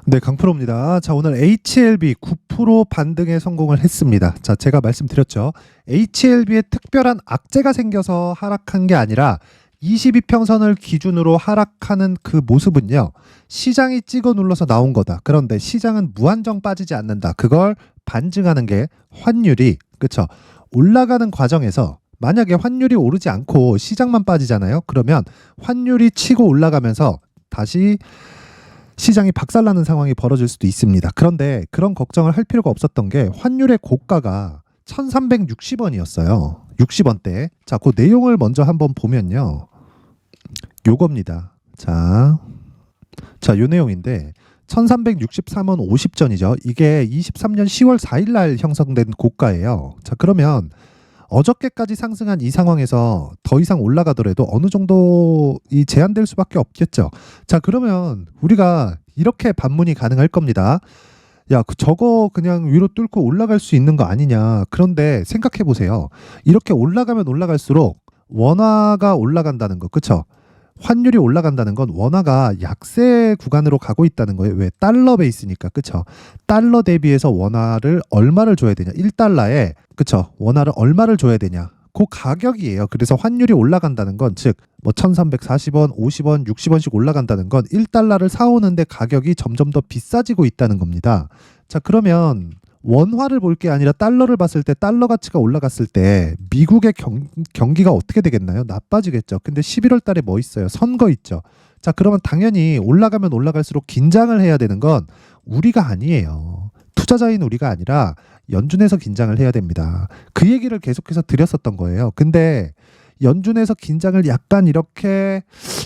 네, 강프로입니다. 자, 오늘 HLB 9% 반등에 성공을 했습니다. 자, 제가 말씀드렸죠. HLB에 특별한 악재가 생겨서 하락한 게 아니라 22평선을 기준으로 하락하는 그 모습은요. 시장이 찍어 눌러서 나온 거다. 그런데 시장은 무한정 빠지지 않는다. 그걸 반증하는 게 환율이, 그쵸? 올라가는 과정에서 만약에 환율이 오르지 않고 시장만 빠지잖아요. 그러면 환율이 치고 올라가면서 다시 시장이 박살나는 상황이 벌어질 수도 있습니다. 그런데 그런 걱정을 할 필요가 없었던 게 환율의 고가가 1360원이었어요. 60원대. 자, 그 내용을 먼저 한번 보면요. 요겁니다. 자, 요 내용인데 1363원 50전이죠. 이게 23년 10월 4일 날 형성된 고가예요. 자, 그러면 어저께까지 상승한 이 상황에서 더 이상 올라가더라도 어느 정도 이 제한될 수밖에 없겠죠. 자, 그러면 우리가 이렇게 반문이 가능할 겁니다. 야, 저거 그냥 위로 뚫고 올라갈 수 있는 거 아니냐. 그런데 생각해 보세요. 이렇게 올라가면 올라갈수록 원화가 올라간다는 거, 그쵸? 환율이 올라간다는 건 원화가 약세 구간으로 가고 있다는 거예요. 왜? 달러 베이스니까, 그쵸? 달러 대비해서 원화를 얼마를 줘야 되냐? 1달러에, 그쵸? 원화를 얼마를 줘야 되냐? 그 가격이에요. 그래서 환율이 올라간다는 건, 즉, 뭐 1340원, 50원, 60원씩 올라간다는 건 1달러를 사오는데 가격이 점점 더 비싸지고 있다는 겁니다. 자, 그러면 원화를 볼 게 아니라 달러를 봤을 때 달러 가치가 올라갔을 때 미국의 경기가 어떻게 되겠나요? 나빠지겠죠. 근데 11월 달에 뭐 있어요? 선거 있죠. 자, 그러면 당연히 올라가면 올라갈수록 긴장을 해야 되는 건 우리가 아니에요. 투자자인 우리가 아니라 연준에서 긴장을 해야 됩니다. 그 얘기를 계속해서 드렸었던 거예요. 근데 연준에서 긴장을 약간 이렇게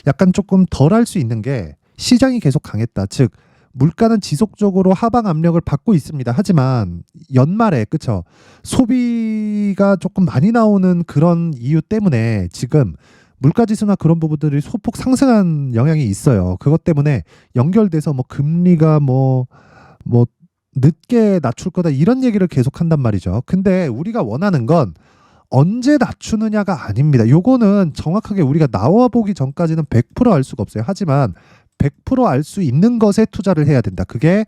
약간 조금 덜 할 수 있는 게 시장이 계속 강했다. 즉 물가는 지속적으로 하방 압력을 받고 있습니다. 하지만 연말에, 그쵸? 소비가 조금 많이 나오는 그런 이유 때문에 지금 물가지수나 그런 부분들이 소폭 상승한 영향이 있어요. 그것 때문에 연결돼서 뭐 금리가 뭐 늦게 낮출 거다 이런 얘기를 계속 한단 말이죠. 근데 우리가 원하는 건 언제 낮추느냐가 아닙니다. 요거는 정확하게 우리가 나와 보기 전까지는 100%알 수가 없어요. 하지만 100%알 수 있는 것에 투자를 해야 된다. 그게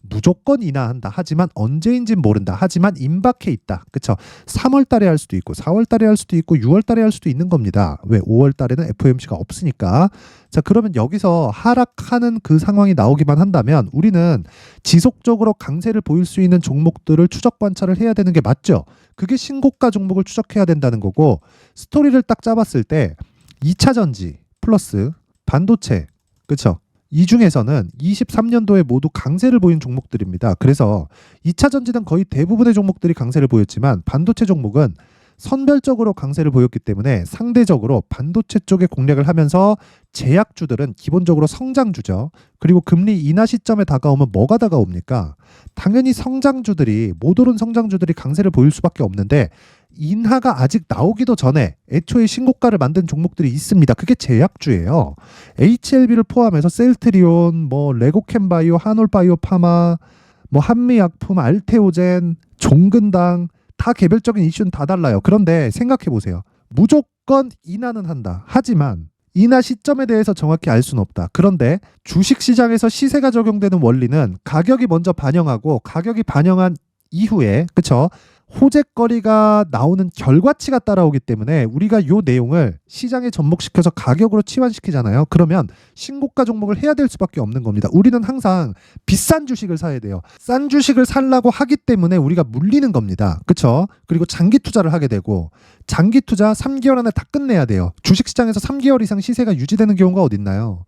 무조건 인하한다. 하지만 언제인지는 모른다. 하지만 임박해 있다. 그쵸? 3월 달에 할 수도 있고 4월 달에 할 수도 있고 6월 달에 할 수도 있는 겁니다. 왜? 5월 달에는 FOMC가 없으니까. 자, 그러면 여기서 하락하는 그 상황이 나오기만 한다면 우리는 지속적으로 강세를 보일 수 있는 종목들을 추적 관찰을 해야 되는 게 맞죠. 그게 신고가 종목을 추적해야 된다는 거고, 스토리를 딱 잡았을 때 2차 전지 플러스 반도체, 그쵸? 이 중에서는 23년도에 모두 강세를 보인 종목들입니다. 그래서 2차 전지는 거의 대부분의 종목들이 강세를 보였지만 반도체 종목은 선별적으로 강세를 보였기 때문에 상대적으로 반도체 쪽에 공략을 하면서 제약주들은 기본적으로 성장주죠. 그리고 금리 인하 시점에 다가오면 뭐가 다가옵니까? 당연히 성장주들이, 못 오른 성장주들이 강세를 보일 수밖에 없는데 인하가 아직 나오기도 전에 애초에 신고가를 만든 종목들이 있습니다. 그게 제약주예요. HLB를 포함해서 셀트리온, 뭐 레고캠바이오, 한올바이오 파마, 뭐 한미약품, 알테오젠, 종근당 다 개별적인 이슈는 다 달라요. 그런데 생각해 보세요. 무조건 인하는 한다. 하지만 인하 시점에 대해서 정확히 알 수는 없다. 그런데 주식시장에서 시세가 적용되는 원리는 가격이 먼저 반영하고 가격이 반영한 이후에, 그쵸? 호재거리가 나오는 결과치가 따라오기 때문에 우리가 요 내용을 시장에 접목시켜서 가격으로 치환시키잖아요. 그러면 신고가 종목을 해야 될 수밖에 없는 겁니다. 우리는 항상 비싼 주식을 사야 돼요. 싼 주식을 살라고 하기 때문에 우리가 물리는 겁니다. 그쵸? 그리고 장기 투자를 하게 되고, 장기 투자 3개월 안에 다 끝내야 돼요. 주식시장에서 3개월 이상 시세가 유지되는 경우가 어딨나요?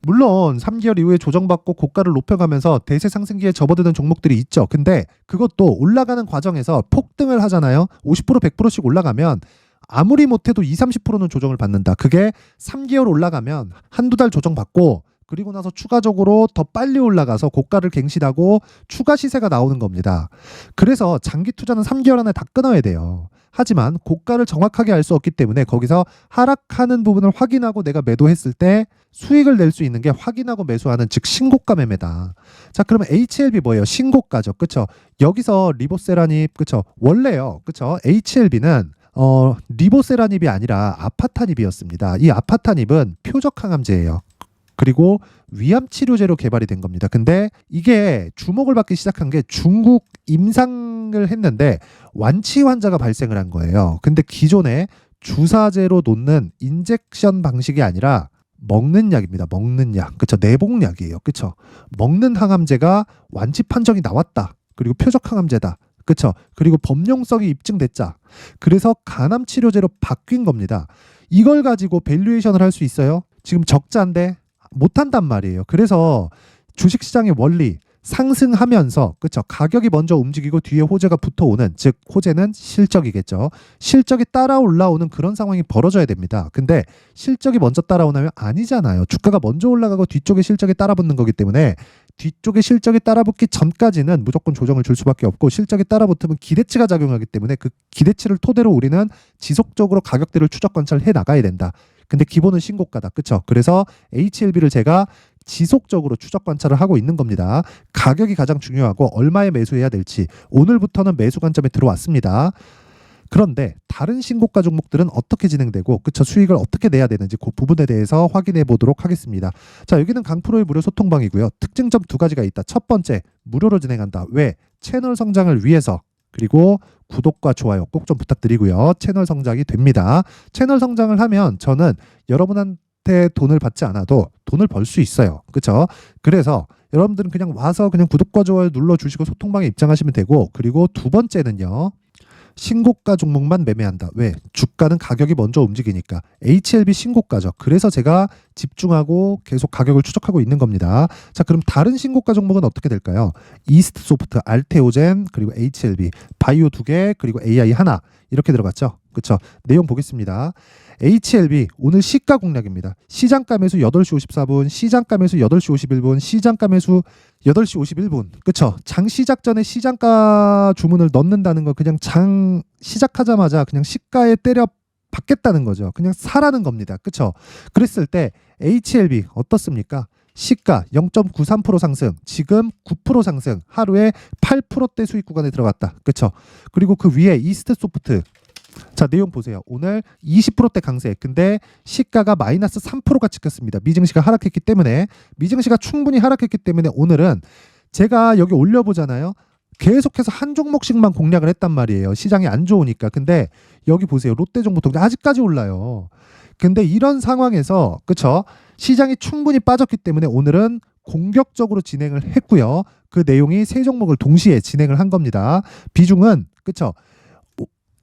물론 3개월 이후에 조정받고 고가를 높여가면서 대세 상승기에 접어드는 종목들이 있죠. 근데 그것도 올라가는 과정에서 폭등을 하잖아요. 50% 100%씩 올라가면 아무리 못해도 20, 30%는 조정을 받는다. 그게 3개월 올라가면 한두 달 조정받고 그리고 나서 추가적으로 더 빨리 올라가서 고가를 갱신하고 추가 시세가 나오는 겁니다. 그래서 장기 투자는 3개월 안에 다 끊어야 돼요. 하지만 고가를 정확하게 알 수 없기 때문에 거기서 하락하는 부분을 확인하고 내가 매도했을 때 수익을 낼 수 있는 게 확인하고 매수하는, 즉 신고가 매매다. 자, 그러면 HLB 뭐예요? 신고가죠. 그쵸? 여기서 리보세라닙, 그쵸? 원래요. 그쵸? HLB는 리보세라닙이 아니라 아파타닙이었습니다. 이 아파타닙은 표적 항암제예요. 그리고 위암 치료제로 개발이 된 겁니다. 근데 이게 주목을 받기 시작한 게 중국 임상을 했는데 완치 환자가 발생을 한 거예요. 근데 기존에 주사제로 놓는 인젝션 방식이 아니라 먹는 약입니다. 먹는 약. 그쵸? 내복약이에요. 그쵸? 먹는 항암제가 완치 판정이 나왔다. 그리고 표적 항암제다. 그쵸? 그리고 범용성이 입증됐자. 그래서 간암 치료제로 바뀐 겁니다. 이걸 가지고 밸류에이션을 할 수 있어요? 지금 적자인데 못한단 말이에요. 그래서 주식시장의 원리 상승하면서 그쵸 가격이 먼저 움직이고 뒤에 호재가 붙어오는 즉 호재는 실적이겠죠. 실적이 따라 올라오는 그런 상황이 벌어져야 됩니다. 근데 실적이 먼저 따라오나요? 아니잖아요. 주가가 먼저 올라가고 뒤쪽에 실적이 따라붙는 거기 때문에 뒤쪽에 실적이 따라붙기 전까지는 무조건 조정을 줄 수밖에 없고 실적이 따라붙으면 기대치가 작용하기 때문에 그 기대치를 토대로 우리는 지속적으로 가격대를 추적 관찰해 나가야 된다. 근데 기본은 신고가다. 그쵸? 그래서 HLB를 제가 지속적으로 추적 관찰을 하고 있는 겁니다. 가격이 가장 중요하고 얼마에 매수해야 될지 오늘부터는 매수 관점에 들어왔습니다. 그런데 다른 신고가 종목들은 어떻게 진행되고 그쵸 수익을 어떻게 내야 되는지 그 부분에 대해서 확인해 보도록 하겠습니다. 자 여기는 강프로의 무료 소통방이고요. 특징점 두 가지가 있다. 첫 번째 무료로 진행한다. 왜? 채널 성장을 위해서. 그리고 구독과 좋아요 꼭 좀 부탁드리고요. 채널 성장이 됩니다. 채널 성장을 하면 저는 여러분한테 돈을 받지 않아도 돈을 벌 수 있어요. 그렇죠? 그래서 여러분들은 그냥 와서 그냥 구독과 좋아요 눌러주시고 소통방에 입장하시면 되고 그리고 두 번째는요. 신고가 종목만 매매한다. 왜? 주가는 가격이 먼저 움직이니까. HLB 신고가죠. 그래서 제가 집중하고 계속 가격을 추적하고 있는 겁니다. 자, 그럼 다른 신고가 종목은 어떻게 될까요? 이스트소프트, 알테오젠, 그리고 HLB, 바이오 2개, 그리고 AI 하나 이렇게 들어갔죠. 그렇죠? 내용 보겠습니다. HLB 오늘 시가 공략입니다. 시장가 매수 8시 54분, 시장가 매수 8시 51분, 시장가 매수 8시 51분. 그쵸? 장 시작 전에 시장가 주문을 넣는다는 거 그냥 장 시작하자마자 그냥 시가에 때려 받겠다는 거죠. 그냥 사라는 겁니다. 그쵸? 그랬을 때 HLB 어떻습니까? 시가 0.93% 상승, 지금 9% 상승, 하루에 8%대 수익 구간에 들어갔다. 그쵸? 그리고 그 위에 이스트소프트 자 내용 보세요. 오늘 20%대 강세 근데 시가가 마이너스 3%가 찍혔습니다. 미증시가 하락했기 때문에 미증시가 충분히 하락했기 때문에 오늘은 제가 여기 올려보잖아요. 계속해서 한 종목씩만 공략을 했단 말이에요. 시장이 안 좋으니까. 근데 여기 보세요. 롯데정보통신 아직까지 올라요. 근데 이런 상황에서 그쵸 시장이 충분히 빠졌기 때문에 오늘은 공격적으로 진행을 했고요. 그 내용이 세 종목을 동시에 진행을 한 겁니다. 비중은 그쵸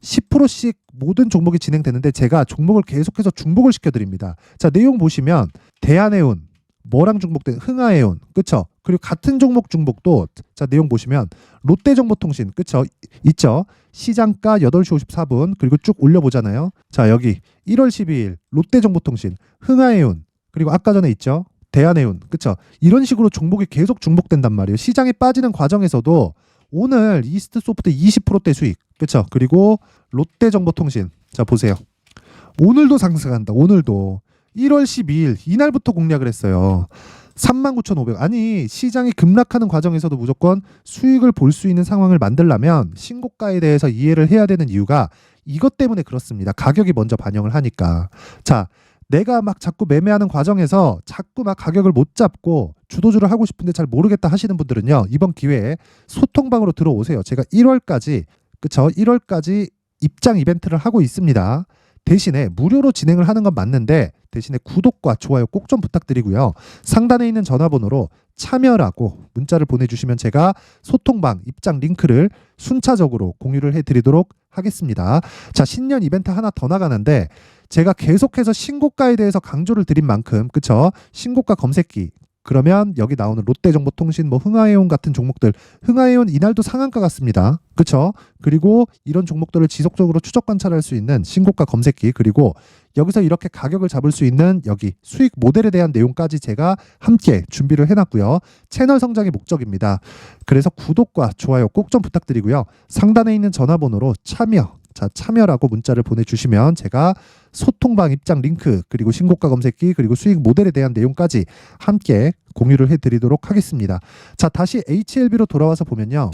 10%씩 모든 종목이 진행되는데 제가 종목을 계속해서 중복을 시켜드립니다. 자 내용 보시면 대한해운 뭐랑 중복된 흥하해운 그쵸 그리고 같은 종목 중복도 자 내용 보시면 롯데정보통신 그쵸 있죠 시장가 8시 54분 그리고 쭉 올려보잖아요. 자 여기 1월 12일 롯데정보통신 흥하해운 그리고 아까 전에 있죠 대한해운 그쵸 이런 식으로 종목이 계속 중복된단 말이에요. 시장이 빠지는 과정에서도 오늘 이스트소프트 20%대 수익 그쵸 그리고 롯데정보통신 자 보세요 오늘도 상승한다. 오늘도 1월 12일 이날부터 공략을 했어요. 39,500 아니 시장이 급락하는 과정에서도 무조건 수익을 볼 수 있는 상황을 만들려면 신고가에 대해서 이해를 해야 되는 이유가 이것 때문에 그렇습니다. 가격이 먼저 반영을 하니까. 자 내가 막 자꾸 매매하는 과정에서 자꾸 막 가격을 못 잡고 주도주를 하고 싶은데 잘 모르겠다 하시는 분들은요. 이번 기회에 소통방으로 들어오세요. 제가 1월까지 그쵸 1월까지 입장 이벤트를 하고 있습니다. 대신에 무료로 진행을 하는 건 맞는데 대신에 구독과 좋아요 꼭 좀 부탁드리고요. 상단에 있는 전화번호로 참여라고 문자를 보내주시면 제가 소통방 입장 링크를 순차적으로 공유를 해드리도록 하겠습니다. 자 신년 이벤트 하나 더 나가는데 제가 계속해서 신고가에 대해서 강조를 드린 만큼 그쵸 신고가 검색기 그러면 여기 나오는 롯데정보통신 뭐 흥하해운 같은 종목들 흥하해운 이날도 상한가 같습니다. 그쵸 그리고 이런 종목들을 지속적으로 추적 관찰할 수 있는 신고가 검색기 그리고 여기서 이렇게 가격을 잡을 수 있는 여기 수익 모델에 대한 내용까지 제가 함께 준비를 해놨고요. 채널 성장이 목적입니다. 그래서 구독과 좋아요 꼭 좀 부탁드리고요. 상단에 있는 전화번호로 참여 자, 참여라고 문자를 보내주시면 제가 소통방 입장 링크 그리고 신고가 검색기 그리고 수익 모델에 대한 내용까지 함께 공유를 해드리도록 하겠습니다. 자, 다시 HLB로 돌아와서 보면요.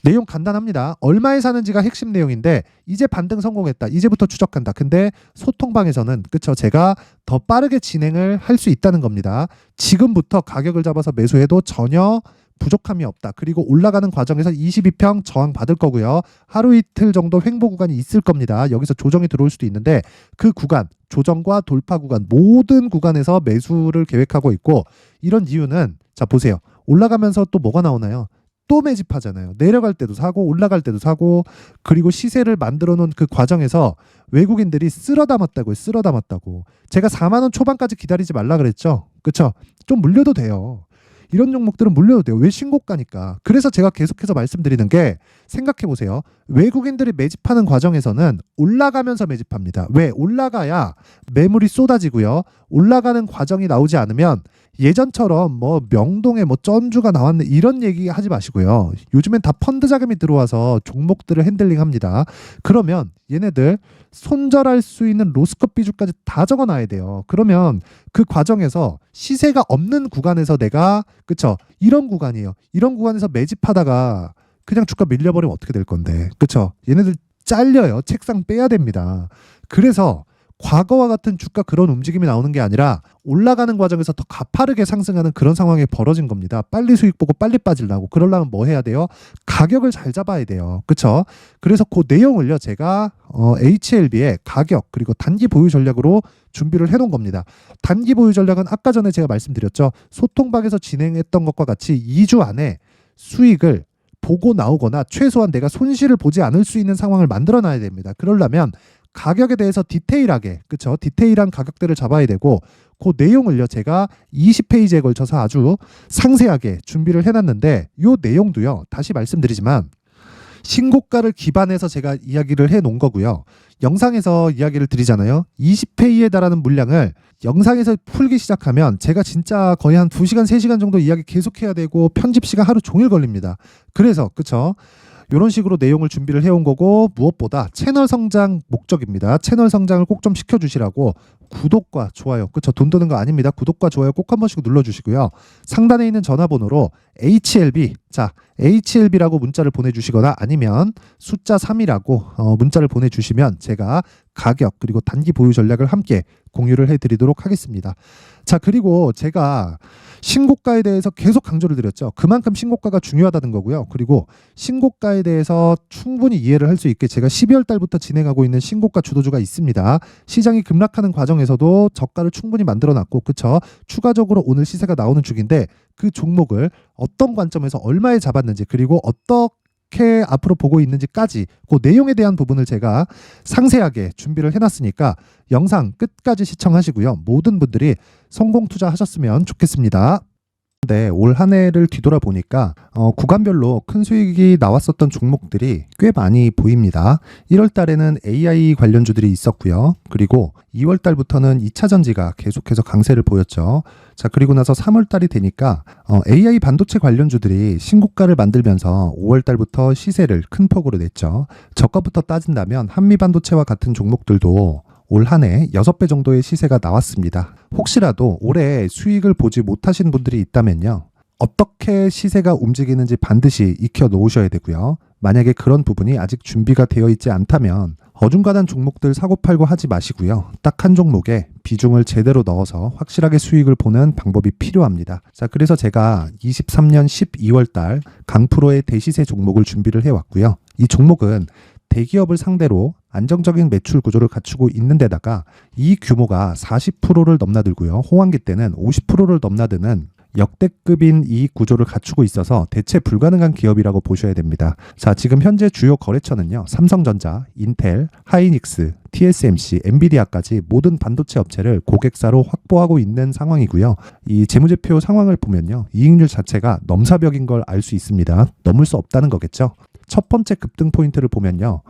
내용 간단합니다. 얼마에 사는지가 핵심 내용인데 이제 반등 성공했다. 이제부터 추적한다. 근데 소통방에서는 그쵸, 제가 더 빠르게 진행을 할 수 있다는 겁니다. 지금부터 가격을 잡아서 매수해도 전혀 부족함이 없다. 그리고 올라가는 과정에서 22평 저항 받을 거고요. 하루 이틀 정도 횡보 구간이 있을 겁니다. 여기서 조정이 들어올 수도 있는데 그 구간, 조정과 돌파 구간 모든 구간에서 매수를 계획하고 있고, 이런 이유는 자 보세요. 올라가면서 또 뭐가 나오나요? 또 매집하잖아요. 내려갈 때도 사고 올라갈 때도 사고, 그리고 시세를 만들어 놓은 그 과정에서 외국인들이 쓸어 담았다고요. 쓸어 담았다고. 제가 4만 원 초반까지 기다리지 말라 그랬죠. 그쵸? 좀 물려도 돼요. 이런 종목들은 물려도 돼요. 왜? 신고가니까. 그래서 제가 계속해서 말씀드리는 게, 생각해 보세요. 외국인들이 매집하는 과정에서는 올라가면서 매집합니다. 왜? 올라가야 매물이 쏟아지고요. 올라가는 과정이 나오지 않으면 예전처럼 뭐 명동에 뭐 쩐주가 나왔네 이런 얘기 하지 마시고요. 요즘엔 다 펀드 자금이 들어와서 종목들을 핸들링합니다. 그러면 얘네들 손절할 수 있는 로스컷 비중까지 다 적어놔야 돼요. 그러면 그 과정에서 시세가 없는 구간에서 내가, 그쵸, 이런 구간이에요. 이런 구간에서 매집하다가 그냥 주가 밀려버리면 어떻게 될 건데, 그쵸? 얘네들 잘려요. 책상 빼야 됩니다. 그래서 과거와 같은 주가 그런 움직임이 나오는 게 아니라 올라가는 과정에서 더 가파르게 상승하는 그런 상황이 벌어진 겁니다. 빨리 수익 보고 빨리 빠지려고. 그러려면 뭐 해야 돼요? 가격을 잘 잡아야 돼요. 그쵸? 그래서 그 내용을요, 제가 HLB의 가격 그리고 단기 보유 전략으로 준비를 해놓은 겁니다. 단기 보유 전략은 아까 전에 제가 말씀드렸죠. 소통방에서 진행했던 것과 같이 2주 안에 수익을 보고 나오거나 최소한 내가 손실을 보지 않을 수 있는 상황을 만들어 놔야 됩니다. 그러려면 가격에 대해서 디테일하게, 그쵸, 디테일한 가격대를 잡아야 되고, 그 내용을요 제가 20페이지에 걸쳐서 아주 상세하게 준비를 해놨는데, 요 내용도요 다시 말씀드리지만 신고가를 기반해서 제가 이야기를 해 놓은 거고요. 영상에서 이야기를 드리잖아요. 20페이지에 달하는 물량을 영상에서 풀기 시작하면 제가 진짜 거의 한 2시간 3시간 정도 이야기 계속해야 되고 편집 시간 하루 종일 걸립니다. 그래서 그쵸, 이런 식으로 내용을 준비를 해온 거고, 무엇보다 채널 성장 목적입니다. 채널 성장을 꼭 좀 시켜주시라고 구독과 좋아요, 그쵸, 돈 드는 거 아닙니다. 구독과 좋아요 꼭 한 번씩 눌러주시고요. 상단에 있는 전화번호로 HLB, 자 HLB라고 문자를 보내주시거나 아니면 숫자 3이라고 문자를 보내주시면 제가 가격 그리고 단기 보유 전략을 함께 공유를 해드리도록 하겠습니다. 자, 그리고 제가 신고가에 대해서 계속 강조를 드렸죠. 그만큼 신고가가 중요하다는 거고요. 그리고 신고가에 대해서 충분히 이해를 할 수 있게 제가 12월 달부터 진행하고 있는 신고가 주도주가 있습니다. 시장이 급락하는 과정에서도 저가를 충분히 만들어놨고, 그쵸, 추가적으로 오늘 시세가 나오는 중인데 그 종목을 어떤 관점에서 얼마에 잡았는지, 그리고 어떻게 앞으로 보고 있는지까지 그 내용에 대한 부분을 제가 상세하게 준비를 해놨으니까 영상 끝까지 시청하시고요. 모든 분들이 성공 투자하셨으면 좋겠습니다. 네, 올 한 해를 뒤돌아보니까 구간별로 큰 수익이 나왔었던 종목들이 꽤 많이 보입니다. 1월 달에는 AI 관련주들이 있었고요. 그리고 2월 달부터는 2차 전지가 계속해서 강세를 보였죠. 자, 그리고 나서 3월 달이 되니까 AI 반도체 관련주들이 신고가를 만들면서 5월 달부터 시세를 큰 폭으로 냈죠. 저가부터 따진다면 한미반도체와 같은 종목들도 올 한 해 6배 정도의 시세가 나왔습니다. 혹시라도 올해 수익을 보지 못하신 분들이 있다면요, 어떻게 시세가 움직이는지 반드시 익혀 놓으셔야 되고요. 만약에 그런 부분이 아직 준비가 되어 있지 않다면 어중간한 종목들 사고팔고 하지 마시고요. 딱 한 종목에 비중을 제대로 넣어서 확실하게 수익을 보는 방법이 필요합니다. 자, 그래서 제가 23년 12월 달 강프로의 대시세 종목을 준비를 해왔고요. 이 종목은 대기업을 상대로 안정적인 매출 구조를 갖추고 있는 데다가 이 규모가 40%를 넘나들고요. 호황기 때는 50%를 넘나드는 역대급인 이익 구조를 갖추고 있어서 대체 불가능한 기업이라고 보셔야 됩니다. 자, 지금 현재 주요 거래처는요, 삼성전자, 인텔, 하이닉스, TSMC, 엔비디아까지 모든 반도체 업체를 고객사로 확보하고 있는 상황이고요. 이 재무제표 상황을 보면요, 이익률 자체가 넘사벽인 걸 알 수 있습니다. 넘을 수 없다는 거겠죠. 첫 번째 급등 포인트를 보면요,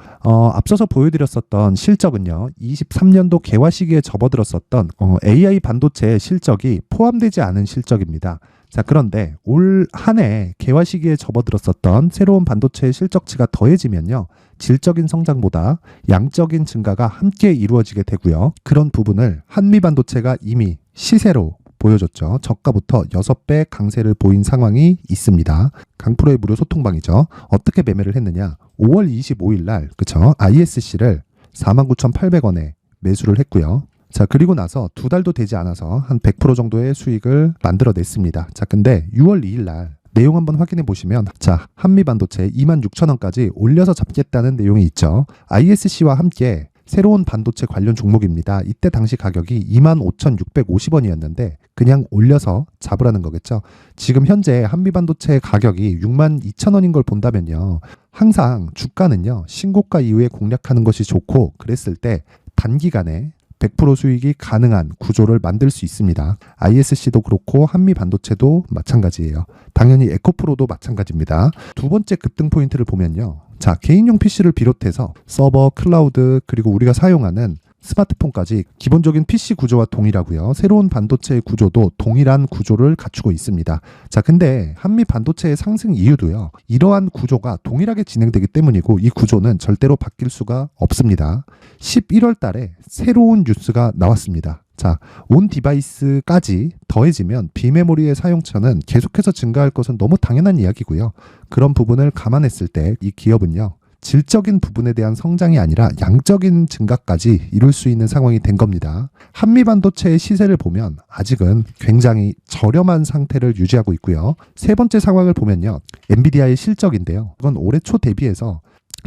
앞서서 보여드렸었던 실적은요, 23년도 개화 시기에 접어들었었던 AI 반도체의 실적이 포함되지 않은 실적입니다. 자, 그런데 올 한 해 개화 시기에 접어들었었던 새로운 반도체의 실적치가 더해지면요, 질적인 성장보다 양적인 증가가 함께 이루어지게 되고요. 그런 부분을 한미반도체가 이미 시세로 보여줬죠. 저가부터 6배 강세를 보인 상황이 있습니다. 강프로의 무료 소통방이죠. 어떻게 매매를 했느냐? 5월 25일 날 그쵸? ISC를 49,800원에 매수를 했고요. 자, 그리고 나서 2달도 되지 않아서 한 100% 정도의 수익을 만들어냈습니다. 자, 근데 6월 2일 날 내용 한번 확인해 보시면 자, 한미반도체 26,000원까지 올려서 잡겠다는 내용이 있죠. ISC와 함께 새로운 반도체 관련 종목입니다. 이때 당시 가격이 25,650원이었는데 그냥 올려서 잡으라는 거겠죠. 지금 현재 한미반도체 가격이 62,000원인 걸 본다면요. 항상 주가는요. 신고가 이후에 공략하는 것이 좋고 그랬을 때 단기간에 100% 수익이 가능한 구조를 만들 수 있습니다. ISC도 그렇고 한미반도체도 마찬가지예요. 당연히 에코프로도 마찬가지입니다. 두 번째 급등 포인트를 보면요. 자, 개인용 PC를 비롯해서 서버, 클라우드, 그리고 우리가 사용하는 스마트폰까지 기본적인 PC 구조와 동일하고요. 새로운 반도체의 구조도 동일한 구조를 갖추고 있습니다. 자, 근데 한미 반도체의 상승 이유도요. 이러한 구조가 동일하게 진행되기 때문이고 이 구조는 절대로 바뀔 수가 없습니다. 11월 달에 새로운 뉴스가 나왔습니다. 자, 온 디바이스까지 더해지면 비메모리의 사용처는 계속해서 증가할 것은 너무 당연한 이야기고요. 그런 부분을 감안했을 때 이 기업은요. 질적인 부분에 대한 성장이 아니라 양적인 증가까지 이룰 수 있는 상황이 된 겁니다. 한미반도체의 시세를 보면 아직은 굉장히 저렴한 상태를 유지하고 있고요. 세 번째 상황을 보면요. 엔비디아의 실적인데요. 이건 올해 초 대비해서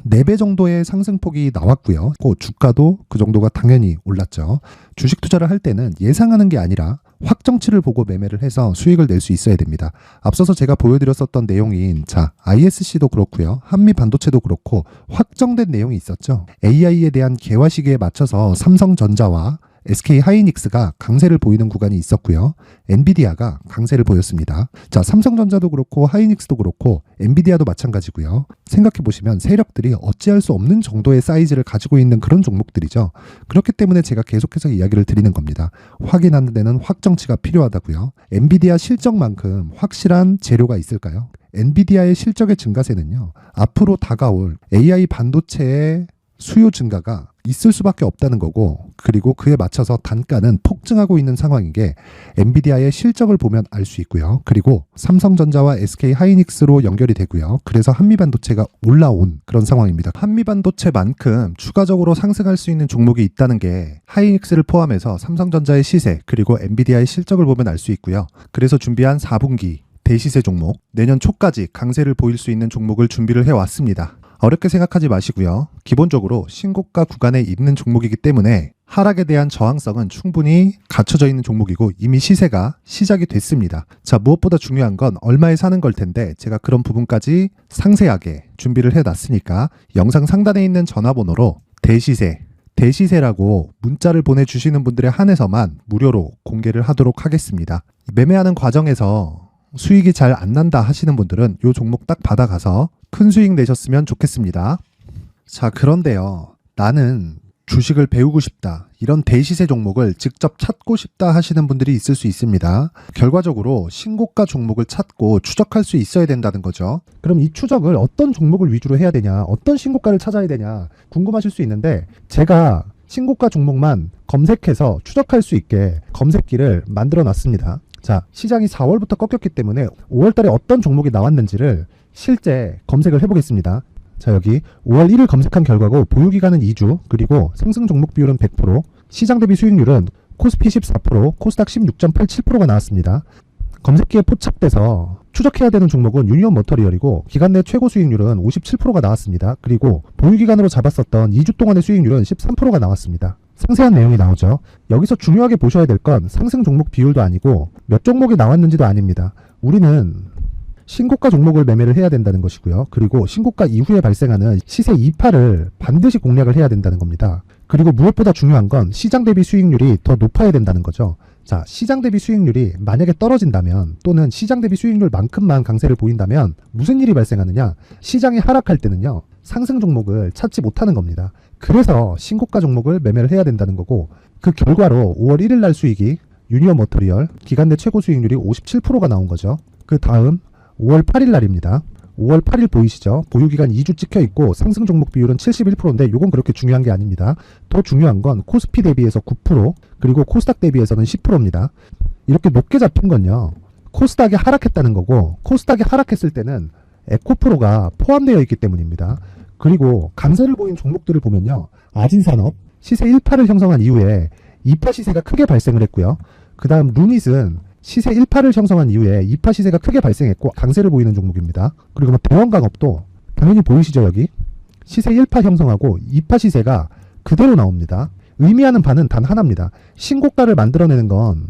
4배 정도의 상승폭이 나왔고요. 주가도 그 정도가 당연히 올랐죠. 주식 투자를 할 때는 예상하는 게 아니라 확정치를 보고 매매를 해서 수익을 낼 수 있어야 됩니다. 앞서서 제가 보여드렸었던 내용인 자, ISC도 그렇고요. 한미반도체도 그렇고 확정된 내용이 있었죠. AI에 대한 개화 시기에 맞춰서 삼성전자와 SK 하이닉스가 강세를 보이는 구간이 있었고요. 엔비디아가 강세를 보였습니다. 자, 삼성전자도 그렇고 하이닉스도 그렇고 엔비디아도 마찬가지고요. 생각해 보시면 세력들이 어찌할 수 없는 정도의 사이즈를 가지고 있는 그런 종목들이죠. 그렇기 때문에 제가 계속해서 이야기를 드리는 겁니다. 확인하는 데는 확정치가 필요하다고요. 엔비디아 실적만큼 확실한 재료가 있을까요? 엔비디아의 실적의 증가세는요. 앞으로 다가올 AI 반도체의 수요 증가가 있을 수밖에 없다는 거고 그리고 그에 맞춰서 단가는 폭증하고 있는 상황인 게 엔비디아의 실적을 보면 알 수 있고요. 그리고 삼성전자와 SK 하이닉스로 연결이 되고요. 그래서 한미반도체가 올라온 그런 상황입니다. 한미반도체만큼 추가적으로 상승할 수 있는 종목이 있다는 게 하이닉스를 포함해서 삼성전자의 시세 그리고 엔비디아의 실적을 보면 알 수 있고요. 그래서 준비한 4분기 대시세 종목 내년 초까지 강세를 보일 수 있는 종목을 준비를 해왔습니다. 어렵게 생각하지 마시고요. 기본적으로 신고가 구간에 있는 종목이기 때문에 하락에 대한 저항성은 충분히 갖춰져 있는 종목이고 이미 시세가 시작이 됐습니다. 자, 무엇보다 중요한 건 얼마에 사는 걸 텐데 제가 그런 부분까지 상세하게 준비를 해놨으니까 영상 상단에 있는 전화번호로 대시세라고 문자를 보내주시는 분들에 한해서만 무료로 공개를 하도록 하겠습니다. 매매하는 과정에서 수익이 잘 안 난다 하시는 분들은 이 종목 딱 받아가서 큰 수익 내셨으면 좋겠습니다. 자, 그런데요. 나는 주식을 배우고 싶다. 이런 대시세 종목을 직접 찾고 싶다 하시는 분들이 있을 수 있습니다. 결과적으로 신고가 종목을 찾고 추적할 수 있어야 된다는 거죠. 그럼 이 추적을 어떤 종목을 위주로 해야 되냐, 어떤 신고가를 찾아야 되냐 궁금하실 수 있는데 제가 신고가 종목만 검색해서 추적할 수 있게 검색기를 만들어 놨습니다. 자, 시장이 4월부터 꺾였기 때문에 5월 달에 어떤 종목이 나왔는지를 실제 검색을 해보겠습니다. 자, 여기 5월 1일 검색한 결과고 보유기간은 2주 그리고 상승 종목 비율은 100% 시장 대비 수익률은 코스피 14% 코스닥 16.87%가 나왔습니다. 검색기에 포착돼서 추적해야 되는 종목은 유니온 머터리얼이고 기간 내 최고 수익률은 57%가 나왔습니다. 그리고 보유기간으로 잡았었던 2주 동안의 수익률은 13%가 나왔습니다. 상세한 내용이 나오죠. 여기서 중요하게 보셔야 될 건 상승 종목 비율도 아니고 몇 종목이 나왔는지도 아닙니다. 우리는 신고가 종목을 매매를 해야 된다는 것이고요. 그리고 신고가 이후에 발생하는 시세 이파를 반드시 공략을 해야 된다는 겁니다. 그리고 무엇보다 중요한 건 시장 대비 수익률이 더 높아야 된다는 거죠. 자, 시장 대비 수익률이 만약에 떨어진다면 또는 시장 대비 수익률만큼만 강세를 보인다면 무슨 일이 발생하느냐? 시장이 하락할 때는요. 상승 종목을 찾지 못하는 겁니다. 그래서 신고가 종목을 매매를 해야 된다는 거고 그 결과로 5월 1일 날 수익이 유니온 머터리얼 기간 내 최고 수익률이 57%가 나온 거죠. 그 다음 5월 8일 날입니다. 5월 8일 보이시죠? 보유기간 2주 찍혀있고 상승 종목 비율은 71%인데 이건 그렇게 중요한 게 아닙니다. 더 중요한 건 코스피 대비해서 9% 그리고 코스닥 대비해서는 10%입니다. 이렇게 높게 잡힌 건요. 코스닥이 하락했다는 거고 코스닥이 하락했을 때는 에코프로가 포함되어 있기 때문입니다. 그리고 강세를 보인 종목들을 보면요. 아진산업 시세 1파를 형성한 이후에 2파 시세가 크게 발생을 했고요. 그 다음 루닛은 시세 1파를 형성한 이후에 2파 시세가 크게 발생했고 강세를 보이는 종목입니다. 그리고 뭐 대원강업도 당연히 보이시죠 여기? 시세 1파 형성하고 2파 시세가 그대로 나옵니다. 의미하는 바는 단 하나입니다. 신고가를 만들어내는 건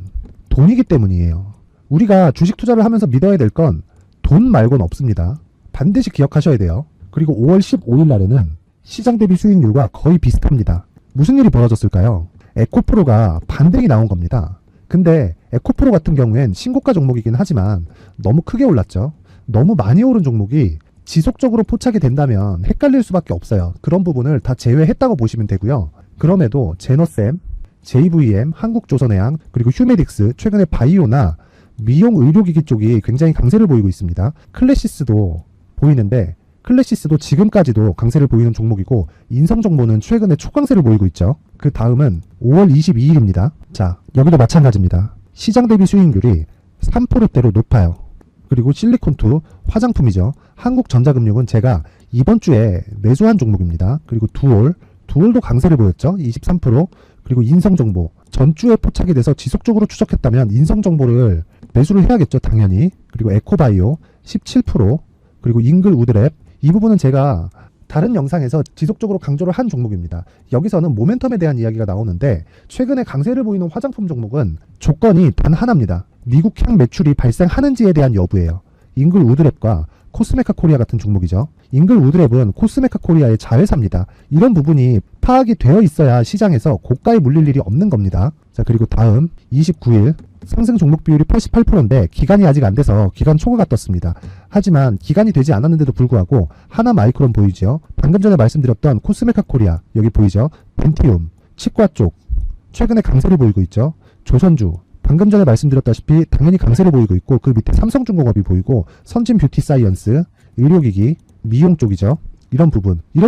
돈이기 때문이에요. 우리가 주식 투자를 하면서 믿어야 될 건 돈 말고는 없습니다. 반드시 기억하셔야 돼요. 그리고 5월 15일 날에는 시장 대비 수익률과 거의 비슷합니다. 무슨 일이 벌어졌을까요? 에코프로가 반등이 나온 겁니다. 근데 에코프로 같은 경우엔 신고가 종목이긴 하지만 너무 크게 올랐죠. 너무 많이 오른 종목이 지속적으로 포착이 된다면 헷갈릴 수밖에 없어요. 그런 부분을 다 제외했다고 보시면 되고요. 그럼에도 제너셈, JVM, 한국조선해양, 그리고 휴메딕스, 최근에 바이오나 미용 의료기기 쪽이 굉장히 강세를 보이고 있습니다. 클래시스도 보이는데 클래시스도 지금까지도 강세를 보이는 종목이고 인성정보는 최근에 초강세를 보이고 있죠. 그 다음은 5월 22일입니다. 자, 여기도 마찬가지입니다. 시장 대비 수익률이 3%대로 높아요. 그리고 실리콘2 화장품이죠. 한국전자금융은 제가 이번 주에 매수한 종목입니다. 그리고 두올도 강세를 보였죠. 23%. 그리고 인성정보 전주에 포착이 돼서 지속적으로 추적했다면 인성정보를 매수를 해야겠죠. 당연히. 그리고 에코바이오 17%. 그리고 잉글우드랩 이 부분은 제가 다른 영상에서 지속적으로 강조를 한 종목입니다. 여기서는 모멘텀에 대한 이야기가 나오는데 최근에 강세를 보이는 화장품 종목은 조건이 단 하나입니다. 미국향 매출이 발생하는지에 대한 여부예요. 잉글우드랩과 코스메카 코리아 같은 종목이죠. 잉글우드랩은 코스메카 코리아의 자회사입니다. 이런 부분이 파악이 되어 있어야 시장에서 고가에 물릴 일이 없는 겁니다. 자, 그리고 다음 29일 상승 종목 비율이 88%인데 기간이 아직 안 돼서 기간 초과가 떴습니다. 하지만 기간이 되지 않았는데도 불구하고 하나마이크론 보이죠. 방금 전에 말씀드렸던 코스메카 코리아 여기 보이죠. 벤티움, 치과 쪽 최근에 강세를 보이고 있죠. 조선주 방금 전에 말씀드렸다시피 당연히 강세를 보이고 있고 그 밑에 삼성중공업이 보이고 선진 뷰티 사이언스, 의료기기, 미용 쪽이죠. 이런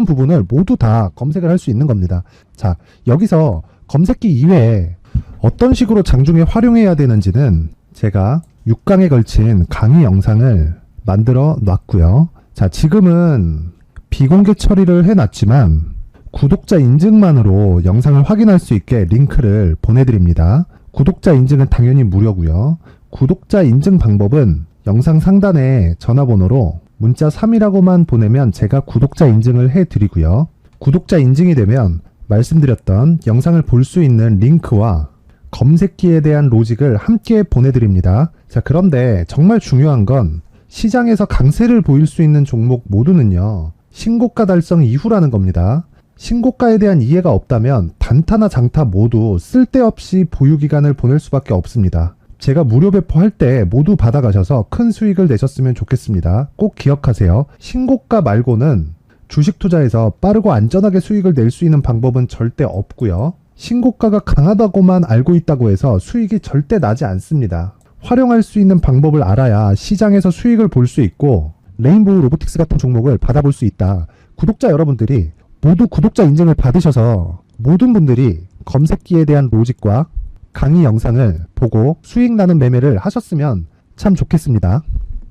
부분을 모두 다 검색을 할 수 있는 겁니다. 자, 여기서 검색기 이외에 어떤 식으로 장중에 활용해야 되는지는 제가 6강에 걸친 강의 영상을 만들어 놨고요. 자, 지금은 비공개 처리를 해놨지만 구독자 인증만으로 영상을 확인할 수 있게 링크를 보내드립니다. 구독자 인증은 당연히 무료고요. 구독자 인증 방법은 영상 상단에 전화번호로 문자 3이라고만 보내면 제가 구독자 인증을 해드리고요. 구독자 인증이 되면 말씀드렸던 영상을 볼 수 있는 링크와 검색기에 대한 로직을 함께 보내드립니다. 자, 그런데 정말 중요한 건 시장에서 강세를 보일 수 있는 종목 모두는요. 신고가 달성 이후라는 겁니다. 신고가에 대한 이해가 없다면 단타나 장타 모두 쓸데없이 보유기간을 보낼 수밖에 없습니다. 제가 무료 배포할 때 모두 받아가셔서 큰 수익을 내셨으면 좋겠습니다. 꼭 기억하세요. 신고가 말고는 주식 투자에서 빠르고 안전하게 수익을 낼 수 있는 방법은 절대 없고요. 신고가가 강하다고만 알고 있다고 해서 수익이 절대 나지 않습니다. 활용할 수 있는 방법을 알아야 시장에서 수익을 볼 수 있고 레인보우 로보틱스 같은 종목을 받아볼 수 있다. 구독자 여러분들이 모두 구독자 인증을 받으셔서 모든 분들이 검색기에 대한 로직과 강의 영상을 보고 수익 나는 매매를 하셨으면 참 좋겠습니다.